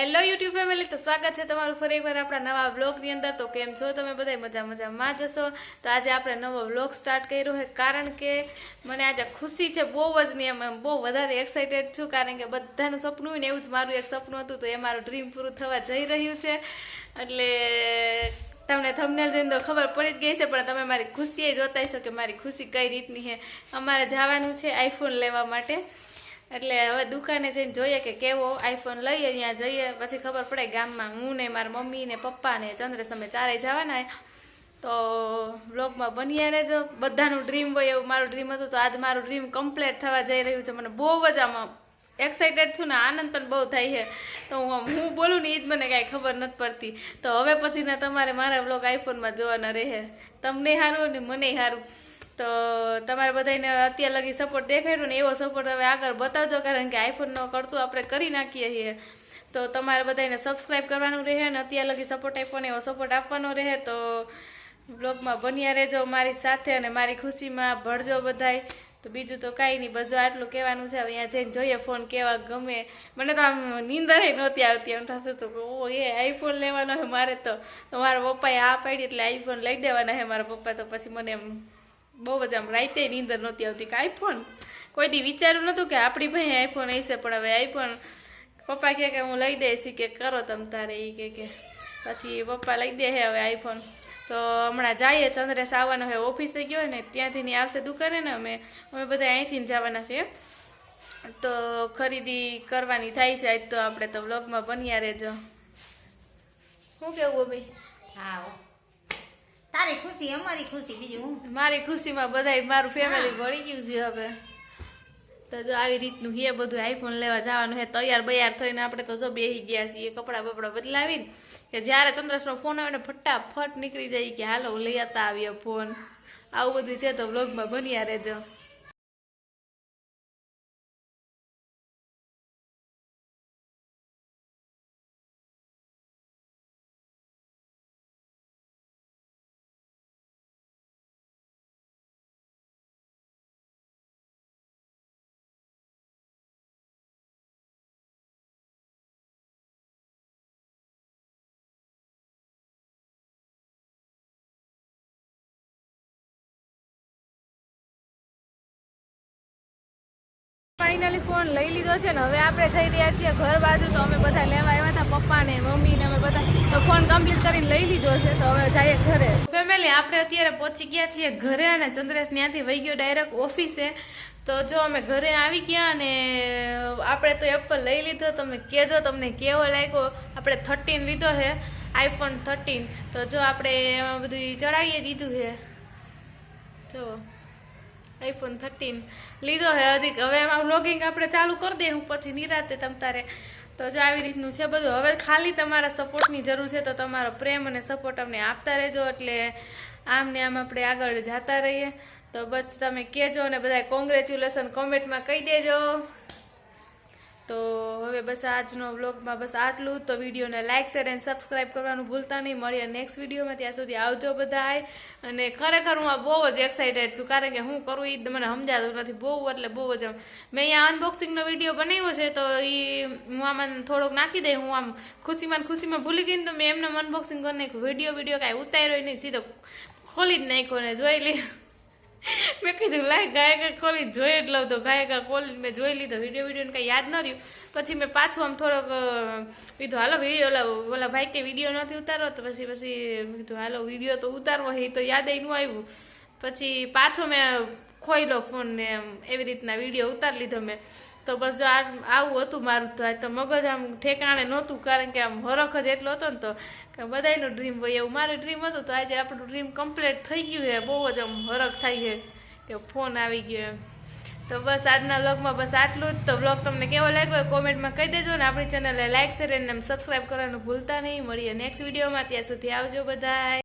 Hello YouTube family, તો સ્વાગત છે તમારું ફરી એકવાર આપણા નવા વ્લોગની અંદર। તો કેમ છો તમે બધા? મજામાં જશો। તો આજે આપણે નવો વ્લોગ સ્ટાર્ટ કર્યો છે કારણ કે મને આજે ખુશી છે બહુ જ ને, એમ બહુ વધારે એક્સાઇટેડ છું કારણ કે બધાનું સપનું હોય ને એવું જ મારું એક સપનું હતું, તો એ મારું ડ્રીમ પૂરું થવા જઈ રહ્યું છે। એટલે તમને થંબનેલ જોઈને તો ખબર પડી જ ગઈ છે, પણ તમે મારી ખુશી જોતા હશો કે મારી ખુશી કઈ રીતની છે। અમારે જવાનું છે આઈફોન લેવા માટે, એટલે હવે દુકાને જઈને જોઈએ કે કેવો આઈફોન લઈએ, ત્યાં જઈએ પછી ખબર પડે। ગામમાં હું ને મારા મમ્મી ને પપ્પા ને ચંદ્રેશ અમે ચારેય જવાના, તો વ્લોગમાં બન્યા રહેજો। બધાનું ડ્રીમ હોય એવું મારું ડ્રીમ હતું, તો આજ મારું ડ્રીમ કમ્પ્લીટ થવા જઈ રહ્યું છે। મને બહુ જ આમાં એક્સાઇટેડ છું ને, આનંદ પણ બહુ થાય છે। તો હું બોલું ને એ જ મને કાંઈ ખબર નથી પડતી। તો હવે પછીના તમારે મારા વ્લોગ આઈફોનમાં જોવાના રહે, તમને સારું ને મને સારું। તો તમારે બધાને અત્યાર લગી સપોર્ટ દેખાડ્યો ને એવો સપોર્ટ હવે આગળ બતાવજો, કારણ કે આઈફોનનો ખર્ચો આપણે કરી નાખીએ છીએ। તો તમારે બધાને સબસ્ક્રાઈબ કરવાનું રહે ને અત્યાર લગી સપોર્ટ આપ્યો ને એવો સપોર્ટ આપવાનો રહે। તો બ્લોગમાં બન્યા રહેજો મારી સાથે અને મારી ખુશીમાં ભળજો બધાય। તો બીજું તો કાંઈ નહીં, બસ જો આટલું કહેવાનું છે। હવે અહીંયા જઈને જોઈએ ફોન કેવા ગમે। મને તો આમ નીંદર નહોતી આવતી, એમ થતું હતું કે ઓ એ આઈફોન લેવાનો છે મારે। તો મારા પપ્પાએ હા પાડી એટલે આઈફોન લઈ દેવાના છે મારા પપ્પા। તો પછી મને એમ બહુ જ આમ રાતે નીંદર નહોતી આવતી કે આઈફોન કોઈ દી વિચાર્યું નહોતું કે આપણી ભાઈ આઈફોન હશે, પણ હવે આઈફોન પપ્પા કહે કે હું લઈ દઈશ કે કરો તમ તારે, એ કે પછી પપ્પા લઈ દે છે હવે આઈફોન। તો હમણાં જઈએ, ચંદ્રેશ આવવાનો હોય ઓફિસે ગયો ને ત્યાંથી નહીં આવશે દુકાને ને, અમે બધા અહીંથી જવાના છીએ। તો ખરીદી કરવાની થાય છે આજ, તો આપણે તો વ્લોગમાં બન્યા રહેજો। શું કેવું ભાઈ? હા, તારી ખુશી અમારી ખુશી, બીજું મારી ખુશીમાં બધાય મારું ફેમિલી ભળી ગયું છે હવે। તો જો આવી રીતનું હે બધું, આઈફોન લેવા જવાનું છે તૈયાર બૈયાર થઈને આપણે તો જો બેસી ગયા છીએ કપડાં બપડા બદલાવીને, કે જ્યારે ચંદ્રેશનો ફોન આવે ને ફટાફટ નીકળી જાય કે હાલો લઈ આવતા આવીએ ફોન। આવું બધું છે, તો વ્લોગમાં બન્યા રહેજો। ફાઇનલી ફોન લઈ લીધો છે ને, હવે આપણે જઈ રહ્યા છીએ ઘર બાજુ। તો અમે બધા લેવા આવ્યા હતા, પપ્પા ને મમ્મી ને અમે બધા, તો ફોન કમ્પ્લીટ કરીને લઈ લીધો છે। તો હવે જઈએ ઘરે। ફેમિલી આપણે અત્યારે પહોંચી ગયા છીએ ઘરે, અને ચંદ્રેશ ત્યાંથી વહી ગયો ડાયરેક્ટ ઓફિસે। તો જો અમે ઘરે આવી ગયા અને આપણે તો એપલ લઈ લીધો। તમે કહેજો તમને કેવો લાગ્યો। આપણે 13 લીધો છે, આઈફોન 13। તો જો આપણે એમાં બધું ચડાવીએ દીધું છે, જો આઈફોન 13 લીધો છે હજી। હવે એમાં વ્લોગિંગ આપણે ચાલુ કરી દઈએ હું પછી નિરાતે તમ તારે। તો જો આવી રીતનું છે બધું। હવે ખાલી તમારા સપોર્ટની જરૂર છે, તો તમારો પ્રેમ અને સપોર્ટ અમને આપતા રહેજો, એટલે આમ ને આમ આપણે આગળ જતા રહીએ। તો બસ તમે કહેજો અને બધા કોંગ્રેચ્યુલેશન કોમેન્ટમાં કહી દેજો। તો હવે બસ આજનો વ્લોગમાં બસ આટલું। તો વિડીયોને લાઇક શેર અને સબસ્ક્રાઈબ કરવાનું ભૂલતા નહીં। મળીએ નેક્સ્ટ વિડીયોમાં, ત્યાં સુધી આવજો બધાય। અને ખરેખર હું આ બહુ જ એક્સાઇટેડ છું, કારણ કે હું કરું એ મને સમજાતું નથી બહુ, એટલે બહુ જ મેં અહીંયા અનબોક્સિંગનો વિડીયો બનાવ્યો છે, તો એ હું આમાં થોડોક નાખી દઈ। હું આમ ખુશીમાં ભૂલી ગઈ ને, તો મેં એમને અનબોક્સિંગ કરી નાખ્યું, વિડીયો કાંઈ ઉતાર્યો નહીં, સીધો ખોલી જ નાખ્યો ને જોઈ લી। મેં કીધું લાય ગાયકા ખોલી જોઈ જ લઉં, તો ગાયકા ખોલી મેં જોઈ લીધો વિડીયોને કંઈ યાદ ન રહ્યું। પછી મેં પાછું આમ થોડોક કીધું હાલો વિડીયો, ઓલા ભાઈ કે વિડીયો નથી ઉતારવો, તો પછી મેં કીધું હાલો વિડીયો તો ઉતારવો છે, તો યાદ ન આવ્યું। પછી પાછો મેં ખોઈલો ફોન ને એમ એવી રીતના વિડીયો ઉતારી લીધો મેં। તો બસ જો આવું હતું મારું, તો મગજ આમ ઠેકાણે નહોતું, કારણ કે આમ હરખ જ એટલો હતો ને, તો કે બધાયનું ડ્રીમ હોય એવું મારું ડ્રીમ હતું। તો આજે આપણું ડ્રીમ કમ્પ્લીટ થઈ ગયું છે, બહુ જ આમ હરખ થાય છે કે ફોન આવી ગયો એમ। તો બસ આજના વ્લોગમાં બસ આટલું જ। તો વ્લોગ તમને કેવો લાગ્યો એ કોમેન્ટમાં કહી દેજો, ને આપણી ચેનલને લાઇક શેર અને સબસ્ક્રાઈબ કરવાનું ભૂલતા નહીં। મળીએ નેક્સ્ટ વિડીયોમાં, ત્યાં સુધી આવજો બધાય।